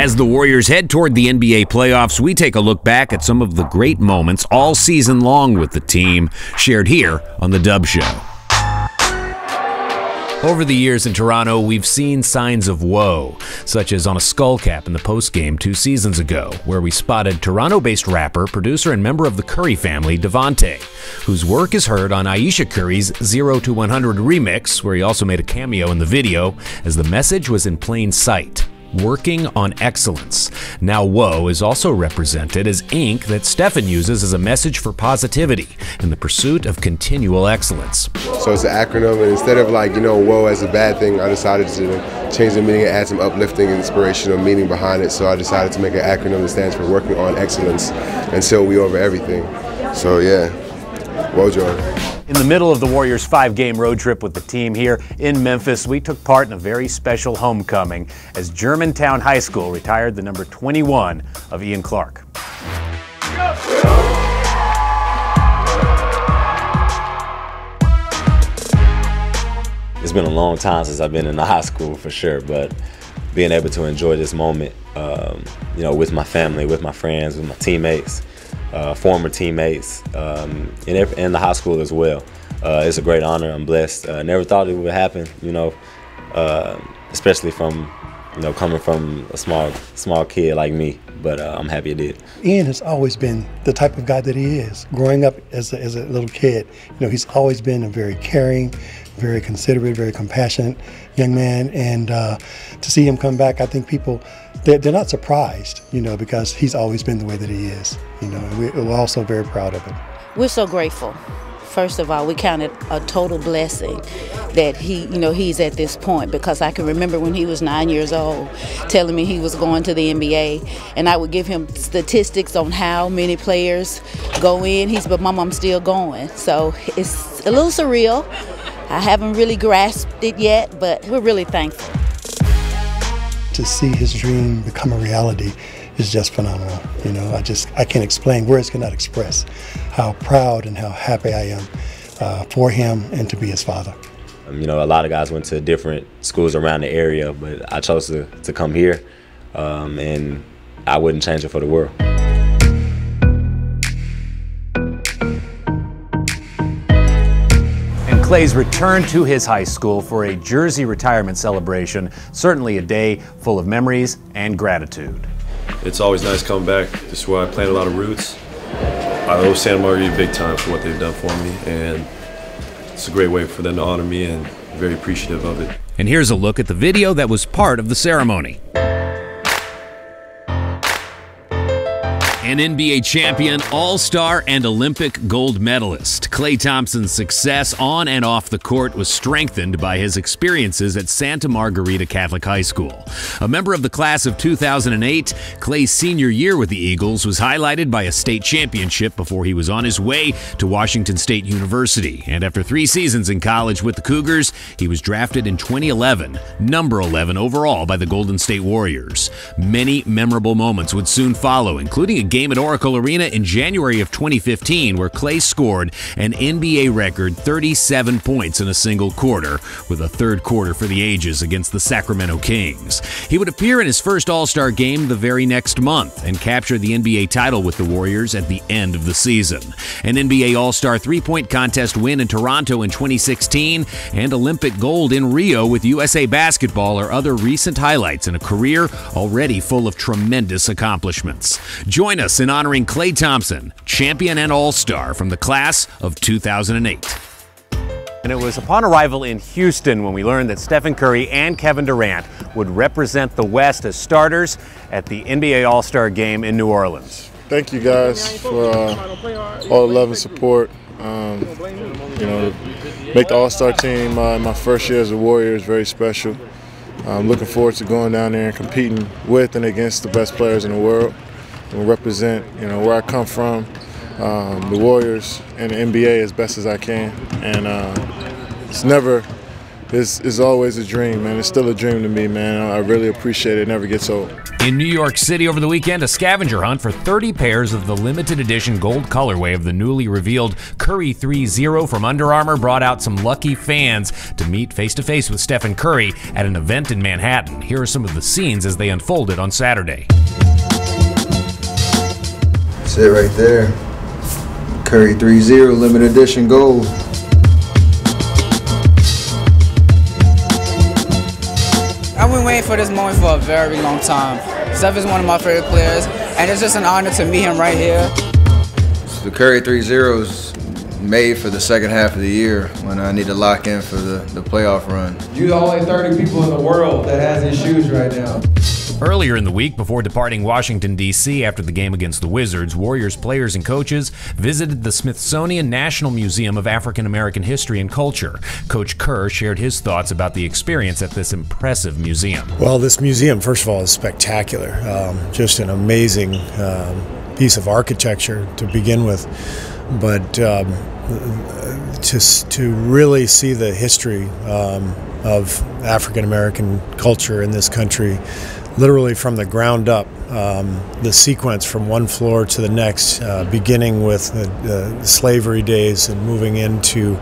As the Warriors head toward the NBA playoffs, we take a look back at some of the great moments all season long with the team, shared here on the DubShow. Over the years in Toronto, we've seen signs of woe, such as on a skull cap in the postgame 2 seasons ago, where we spotted Toronto-based rapper, producer, and member of the Curry family, Devontae, whose work is heard on Ayesha Curry's 0 to 100 remix, where he also made a cameo in the video, as the message was in plain sight. Working on excellence. Now woe is also represented as ink that Stefan uses as a message for positivity in the pursuit of continual excellence. So it's an acronym, and instead of woe as a bad thing, I decided to change the meaning and add some uplifting and inspirational meaning behind it. So I decided to make an acronym that stands for working on excellence until we over everything. So yeah, woe joy. In the middle of the Warriors' 5-game road trip with the team here in Memphis, we took part in a very special homecoming as Germantown High School retired the number 21 of Ian Clark. It's been a long time since I've been in the high school for sure, but being able to enjoy this moment, with my family, with my friends, with my teammates, former teammates, in the high school as well. It's a great honor. I'm blessed. Never thought it would happen, especially from, coming from a small kid like me. But I'm happy it did. Ian has always been the type of guy that he is. Growing up as a little kid, he's always been a very caring, very considerate, very compassionate young man. And to see him come back, I think people, they're not surprised, because he's always been the way that he is, and we're also very proud of him. We're so grateful. First of all, we count it a total blessing that he's at this point, because I can remember when he was 9 years old telling me he was going to the NBA, and I would give him statistics on how many players go in. He said, "But Mom, I'm still going." So it's a little surreal. I haven't really grasped it yet, but we're really thankful. To see his dream become a reality is just phenomenal. I can't explain, words cannot express how proud and how happy I am for him and to be his father. A lot of guys went to different schools around the area, but I chose to come here, and I wouldn't change it for the world. Klays returned to his high school for a jersey retirement celebration, certainly a day full of memories and gratitude. It's always nice coming back. This is where I planted a lot of roots. I owe Santa Margarita big time for what they've done for me, and it's a great way for them to honor me, and I'm very appreciative of it. And here's a look at the video that was part of the ceremony. An NBA champion, All-Star, and Olympic gold medalist, Klay Thompson's success on and off the court was strengthened by his experiences at Santa Margarita Catholic High School. A member of the class of 2008, Klay's senior year with the Eagles was highlighted by a state championship before he was on his way to Washington State University. And after 3 seasons in college with the Cougars, he was drafted in 2011, number 11 overall by the Golden State Warriors. Many memorable moments would soon follow, including a game at Oracle Arena in January of 2015 where Klay scored an NBA record 37 points in a single quarter, with a third quarter for the ages against the Sacramento Kings. He would appear in his first All-Star game the very next month and capture the NBA title with the Warriors at the end of the season. An NBA All-Star three-point contest win in Toronto in 2016 and Olympic gold in Rio with USA Basketball are other recent highlights in a career already full of tremendous accomplishments. Join us in honoring Klay Thompson, champion and All-Star from the class of 2008. And it was upon arrival in Houston when we learned that Stephen Curry and Kevin Durant would represent the West as starters at the NBA All-Star Game in New Orleans. Thank you guys for all the love and support. Make the All-Star team my first year as a Warrior is very special. I'm looking forward to going down there and competing with and against the best players in the world. And represent, where I come from, the Warriors and the NBA as best as I can. And it's never is always a dream, man. It's still a dream to me, man. I really appreciate it. It never gets old. In New York City over the weekend, a scavenger hunt for 30 pairs of the limited edition gold colorway of the newly revealed Curry 3-0 from Under Armour brought out some lucky fans to meet face-to-face with Stephen Curry at an event in Manhattan. Here are some of the scenes as they unfolded on Saturday. That's it right there. Curry 3-0 limited edition gold. I've been waiting for this moment for a very long time. Steph is one of my favorite players, and it's just an honor to meet him right here. The Curry 3-0 is made for the second half of the year when I need to lock in for the playoff run. You're the only 30 people in the world that has his shoes right now. Earlier in the week, before departing Washington, D.C. after the game against the Wizards, Warriors players and coaches visited the Smithsonian National Museum of African American History and Culture. Coach Kerr shared his thoughts about the experience at this impressive museum. Well, this museum, first of all, is spectacular. Just an amazing piece of architecture to begin with. But to really see the history of African American culture in this country, literally from the ground up, the sequence from one floor to the next, beginning with the slavery days and moving into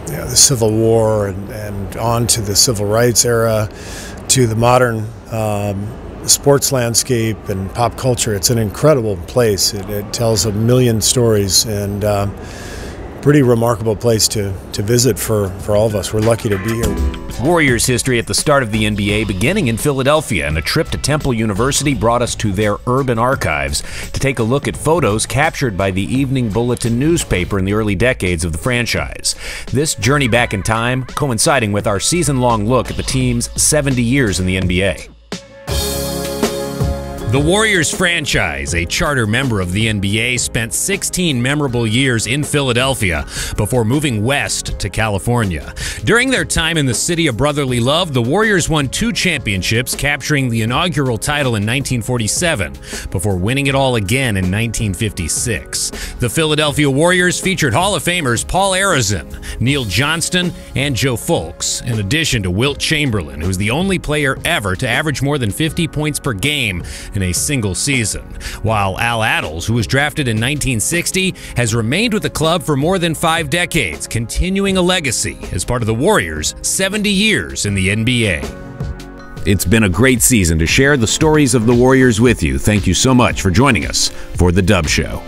the Civil War and on to the Civil Rights era, to the modern sports landscape and pop culture. It's an incredible place. It tells a million stories, and pretty remarkable place to visit for all of us. We're lucky to be here. Warriors history at the start of the NBA beginning in Philadelphia, and a trip to Temple University brought us to their urban archives to take a look at photos captured by the Evening Bulletin newspaper in the early decades of the franchise. This journey back in time coinciding with our season-long look at the team's 70 years in the NBA. The Warriors franchise, a charter member of the NBA, spent 16 memorable years in Philadelphia before moving west to California. During their time in the city of brotherly love, the Warriors won 2 championships, capturing the inaugural title in 1947 before winning it all again in 1956. The Philadelphia Warriors featured Hall of Famers Paul Arizin, Neil Johnston, and Joe Fulks, in addition to Wilt Chamberlain, who's the only player ever to average more than 50 points per game in a single season, while Al Attles, who was drafted in 1960, has remained with the club for more than 5 decades, continuing a legacy as part of the Warriors' 70 years in the NBA. It's been a great season to share the stories of the Warriors with you. Thank you so much for joining us for the Dub Show.